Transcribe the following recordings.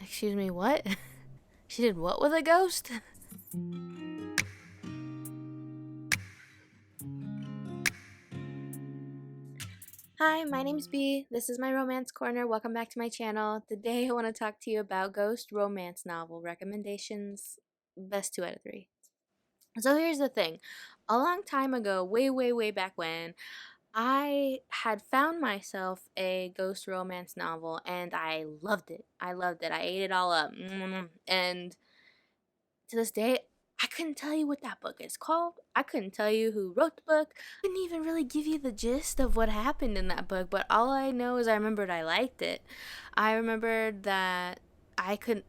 Excuse me, what? She did what with a ghost? Hi, my name's B. This is my romance corner. Welcome back to my channel. Today I want to talk to you about ghost romance novel recommendations. Best 2 out of 3. So here's the thing. A long time ago, way back when, I had found myself a ghost romance novel and I loved it. I loved it. I ate it all up. And to this day, I couldn't tell you what that book is called. I couldn't tell you who wrote the book. I couldn't even really give you the gist of what happened in that book, but all I know is I remembered I liked it. I remembered that I couldn't.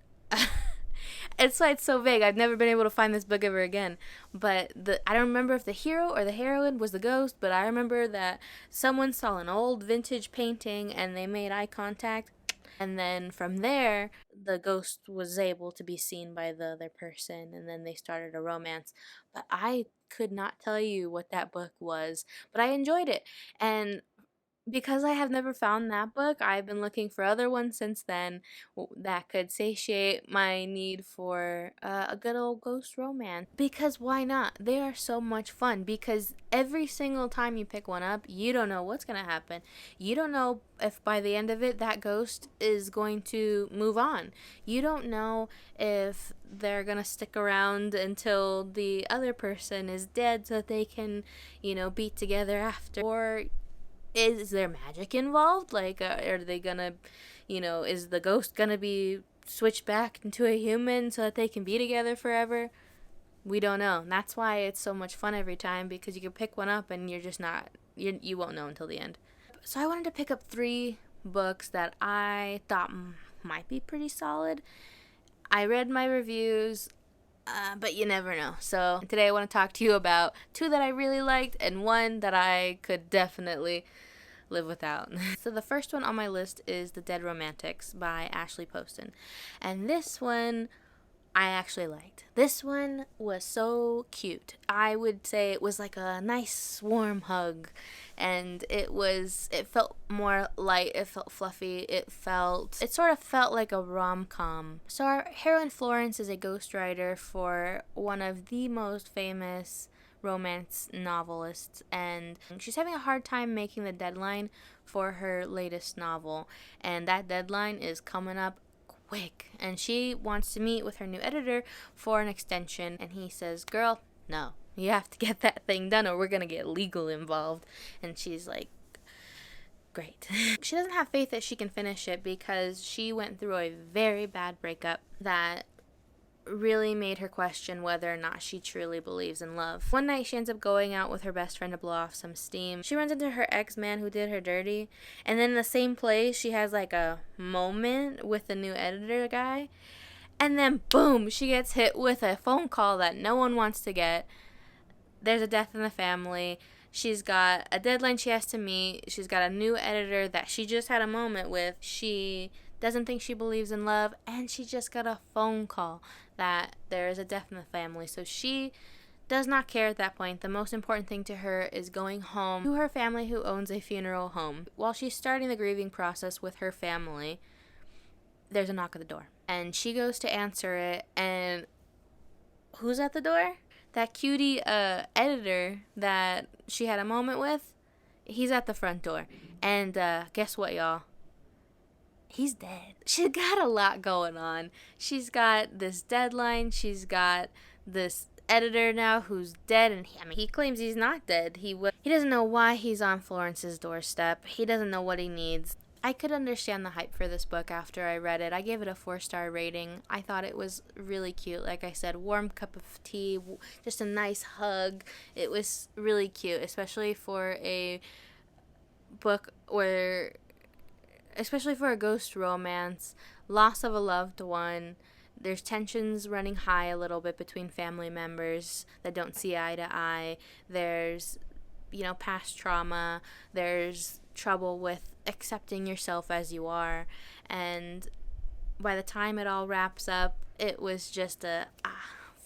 It's why it's so vague. I've never been able to find this book ever again. But I don't remember if the hero or the heroine was the ghost, but I remember that someone saw an old vintage painting and they made eye contact. And then from there, the ghost was able to be seen by the other person, and then they started a romance. But I could not tell you what that book was, but I enjoyed it. And because I have never found that book, I've been looking for other ones since then that could satiate my need for a good old ghost romance. Because why not? They are so much fun. Because every single time you pick one up, you don't know what's going to happen. You don't know if by the end of it, that ghost is going to move on. You don't know if they're going to stick around until the other person is dead so that they can, be together after. Or is there magic involved? Like, are they gonna, is the ghost gonna be switched back into a human so that they can be together forever? We don't know. And that's why it's so much fun every time, because you can pick one up and you're just not, you won't know until the end. So I wanted to pick up 3 books that I thought might be pretty solid. I read my reviews. But you never know. So today I want to talk to you about 2 that I really liked and 1 that I could definitely live without. So the first one on my list is The Dead Romantics by Ashley Poston. And this one I actually liked. This one was so cute. I would say it was like a nice warm hug, and it felt more light, it felt fluffy, it sort of felt like a rom-com. So our heroine Florence is a ghostwriter for one of the most famous romance novelists, and she's having a hard time making the deadline for her latest novel, and that deadline is coming up quick, and she wants to meet with her new editor for an extension, and he says, girl, no, you have to get that thing done or we're gonna get legal involved. And she's like, great. She doesn't have faith that she can finish it because she went through a very bad breakup that really made her question whether or not she truly believes in love. One night she ends up going out with her best friend to blow off some steam. She runs into her ex-man who did her dirty, and then in the same place she has like a moment with the new editor guy, and then boom, she gets hit with a phone call that no one wants to get. There's a death in the family. She's got a deadline she has to meet. She's got a new editor that she just had a moment with. She doesn't think she believes in love, and she just got a phone call that there is a death in the family. So she does not care at that point. The most important thing to her is going home to her family who owns a funeral home. While she's starting the grieving process with her family, there's a knock at the door, and she goes to answer it, and who's at the door? That cutie editor that she had a moment with, he's at the front door. And guess what, y'all? He's dead. She's got a lot going on. She's got this deadline. She's got this editor now who's dead, and he claims he's not dead. He doesn't know why he's on Florence's doorstep. He doesn't know what he needs. I could understand the hype for this book after I read it. I gave it a 4-star rating. I thought it was really cute. Like I said, warm cup of tea, just a nice hug. It was really cute, especially for a book especially for a ghost romance, loss of a loved one. There's tensions running high a little bit between family members that don't see eye to eye. There's, past trauma. There's trouble with accepting yourself as you are. And by the time it all wraps up, it was just a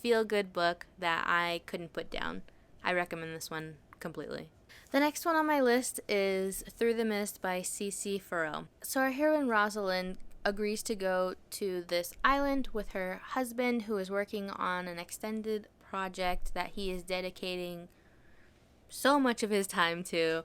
feel-good book that I couldn't put down. I recommend this one completely. The next one on my list is Through the Mist by C.C. Farrell. So our heroine Rosalind agrees to go to this island with her husband, who is working on an extended project that he is dedicating so much of his time to.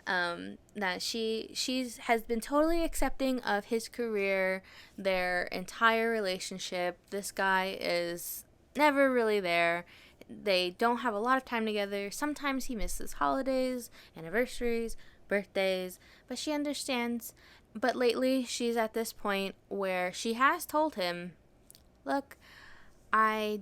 That she's has been totally accepting of his career, their entire relationship. This guy is never really there. They don't have a lot of time together. Sometimes he misses holidays, anniversaries, birthdays, but she understands. But lately, she's at this point where she has told him, look, I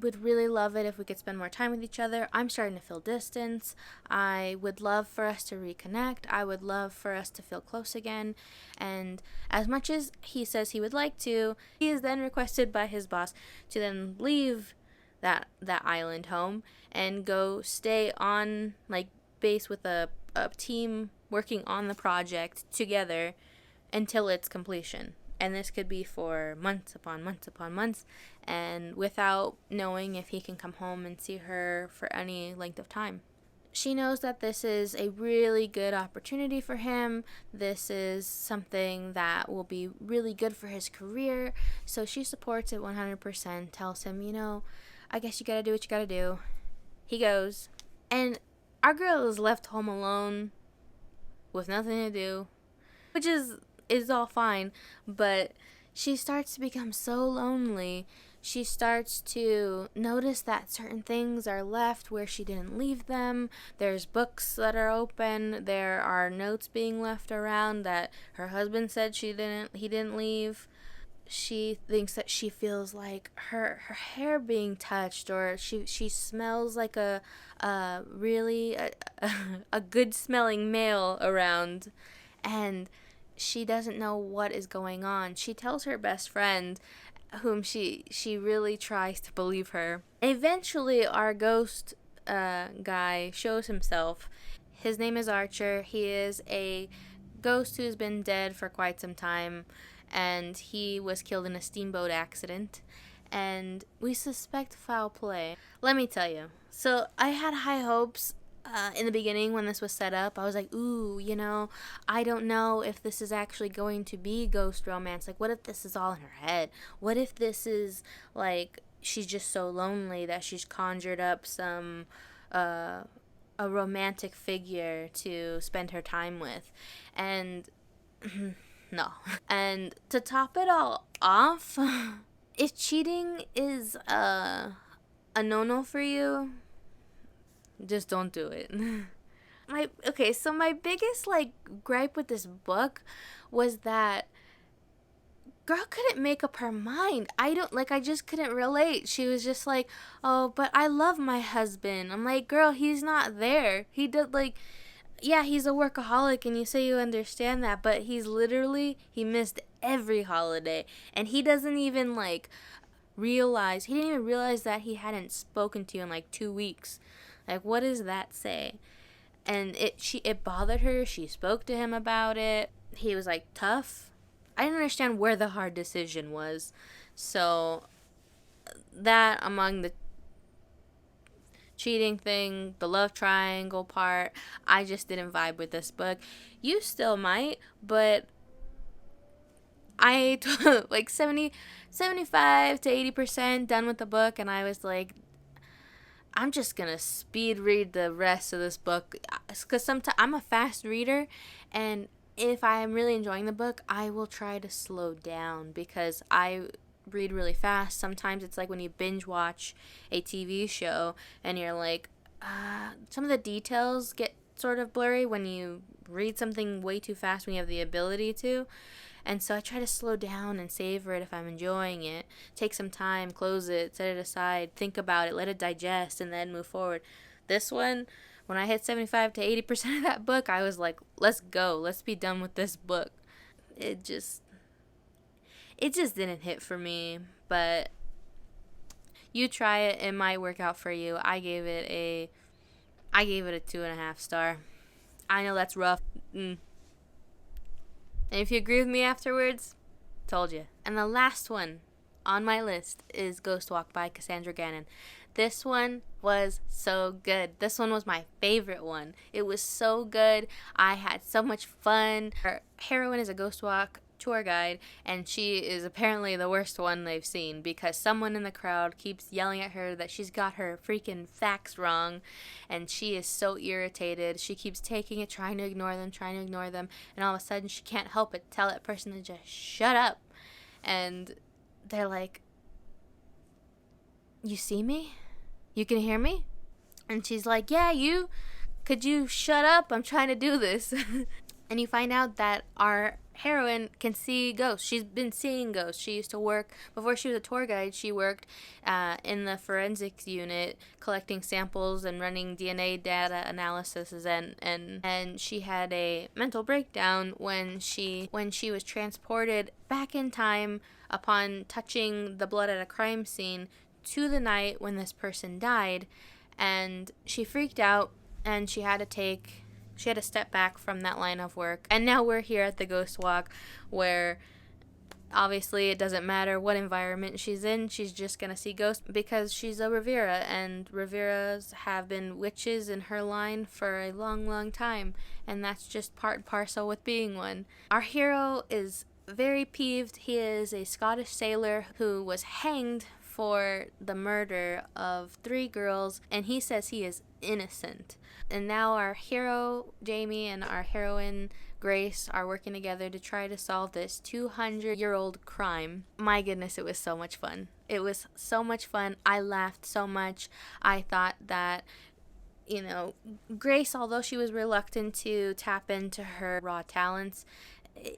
would really love it if we could spend more time with each other. I'm starting to feel distance. I would love for us to reconnect. I would love for us to feel close again. And as much as he says he would like to, he is then requested by his boss to then leave that island home and go stay on like base with a team working on the project together until its completion. And this could be for months upon months upon months, and without knowing if he can come home and see her for any length of time. She knows that this is a really good opportunity for him. This is something that will be really good for his career. So she supports it 100%, tells him, I guess you gotta do what you gotta do. He goes. And our girl is left home alone with nothing to do, which is all fine, but she starts to become so lonely. She starts to notice that certain things are left where she didn't leave them. There's books that are open. There are notes being left around that her husband said he didn't leave. She thinks that she feels like her hair being touched, or she smells like a really a good smelling male around, and she doesn't know what is going on. She tells her best friend, whom she really tries to believe her. Eventually, our ghost guy shows himself. His name is Archer. He is a ghost who's been dead for quite some time, and he was killed in a steamboat accident. And we suspect foul play. Let me tell you. So I had high hopes in the beginning when this was set up. I was like, ooh, I don't know if this is actually going to be ghost romance. Like, what if this is all in her head? What if this is, like, she's just so lonely that she's conjured up some, a romantic figure to spend her time with? And, no. And to top it all off, if cheating is, a no-no for you, just don't do it. So my biggest gripe with this book was that girl couldn't make up her mind. I just couldn't relate. She was just like, "Oh, but I love my husband." I'm like, "Girl, he's not there. He did yeah, he's a workaholic and you say you understand that, but he missed every holiday, and he doesn't even he didn't even realize that he hadn't spoken to you in 2 weeks. Like, what does that say?" And it bothered her. She spoke to him about it. He was tough. I didn't understand where the hard decision was. So that, among the cheating thing, the love triangle part, I just didn't vibe with this book. You still might, but I 75 to 80% done with the book, and I was like, I'm just gonna speed read the rest of this book, because sometimes I'm a fast reader, and if I'm really enjoying the book, I will try to slow down because I read really fast. Sometimes it's like when you binge watch a TV show and you're like, some of the details get sort of blurry when you read something way too fast when you have the ability to. And so I try to slow down and savor it if I'm enjoying it. Take some time, close it, set it aside, think about it, let it digest, and then move forward. This one, when I hit 75 to 80% of that book, I was like, let's go. Let's be done with this book. It just didn't hit for me. But you try it. It might work out for you. I gave it a 2.5 star. I know that's rough. And if you agree with me afterwards, told you. And the last one on my list is Ghost Walk by Cassandra Gannon. This one was so good. This one was my favorite one. It was so good. I had so much fun. Our heroine is a ghost walk tour guide, and she is apparently the worst one they've seen because someone in the crowd keeps yelling at her that she's got her freaking facts wrong, and she is so irritated. She keeps taking it, trying to ignore them, and all of a sudden she can't help but tell that person to just shut up. And they're like, "You see me? You can hear me?" And she's like, "Yeah, you. Could you shut up? I'm trying to do this." And you find out that our heroine can see ghosts. She's been seeing ghosts. She used to work, before she was a tour guide, she worked in the forensics unit collecting samples and running DNA data analysis, and she had a mental breakdown when she was transported back in time upon touching the blood at a crime scene to the night when this person died, and she freaked out, and she had to step back from that line of work. And now we're here at the Ghost Walk, where obviously it doesn't matter what environment she's in, she's just gonna see ghosts because she's a Rivera, and Riveras have been witches in her line for a long, long time, and that's just part and parcel with being one. Our hero is very peeved. He is a Scottish sailor who was hanged for the murder of 3 girls, and he says he is innocent. And now our hero, Jamie, and our heroine, Grace, are working together to try to solve this 200-year-old crime. My goodness, it was so much fun. It was so much fun. I laughed so much. I thought that, Grace, although she was reluctant to tap into her raw talents,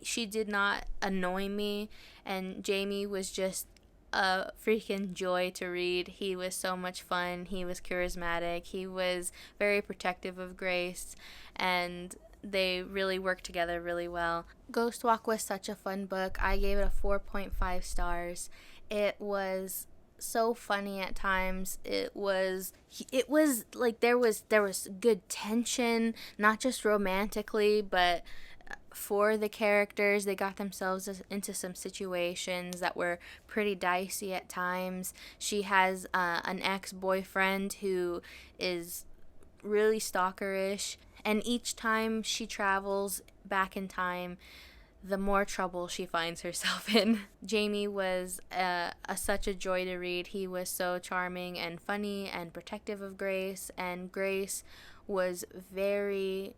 she did not annoy me, and Jamie was just a freaking joy to read. He was so much fun. He was charismatic. He was very protective of Grace, and they really worked together really well. Ghost Walk was such a fun book. I gave it a 4.5 stars. It was so funny at times. It was like there was good tension, not just romantically, but for the characters. They got themselves into some situations that were pretty dicey at times. She has an ex-boyfriend who is really stalkerish, and each time she travels back in time, the more trouble she finds herself in. Jamie was such a joy to read. He was so charming and funny and protective of Grace, and Grace was very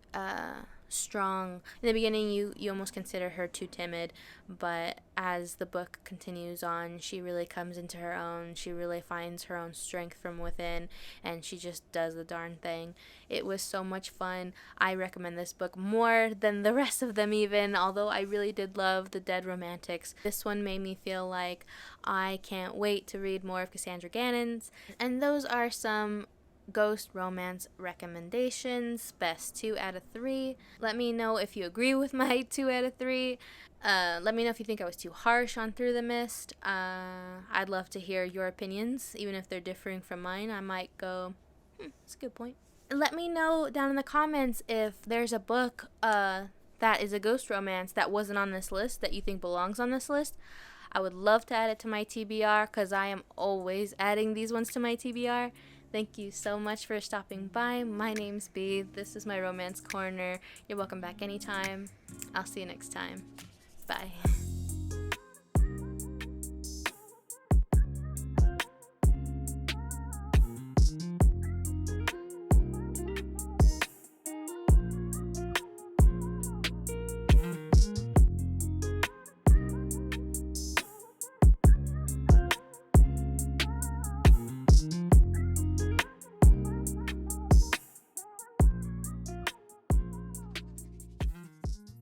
strong. In the beginning, you almost consider her too timid, but as the book continues on, she really comes into her own. She really finds her own strength from within, and she just does the darn thing. It was so much fun. I recommend this book more than the rest of them even, although I really did love The Dead Romantics. This one made me feel like I can't wait to read more of Cassandra Gannon's. And those are some ghost romance recommendations. Best 2 out of 3. Let me know if you agree with my 2 out of 3. Let me know if you think I was too harsh on Through the Mist. I'd love to hear your opinions, even if they're differing from mine. I might go, that's a good point. Let me know down in the comments if there's a book that is a ghost romance that wasn't on this list that you think belongs on this list. I would love to add it to my TBR because I am always adding these ones to my TBR. Thank you so much for stopping by. My name's Bee. This is my Romance Corner. You're welcome back anytime. I'll see you next time. Bye.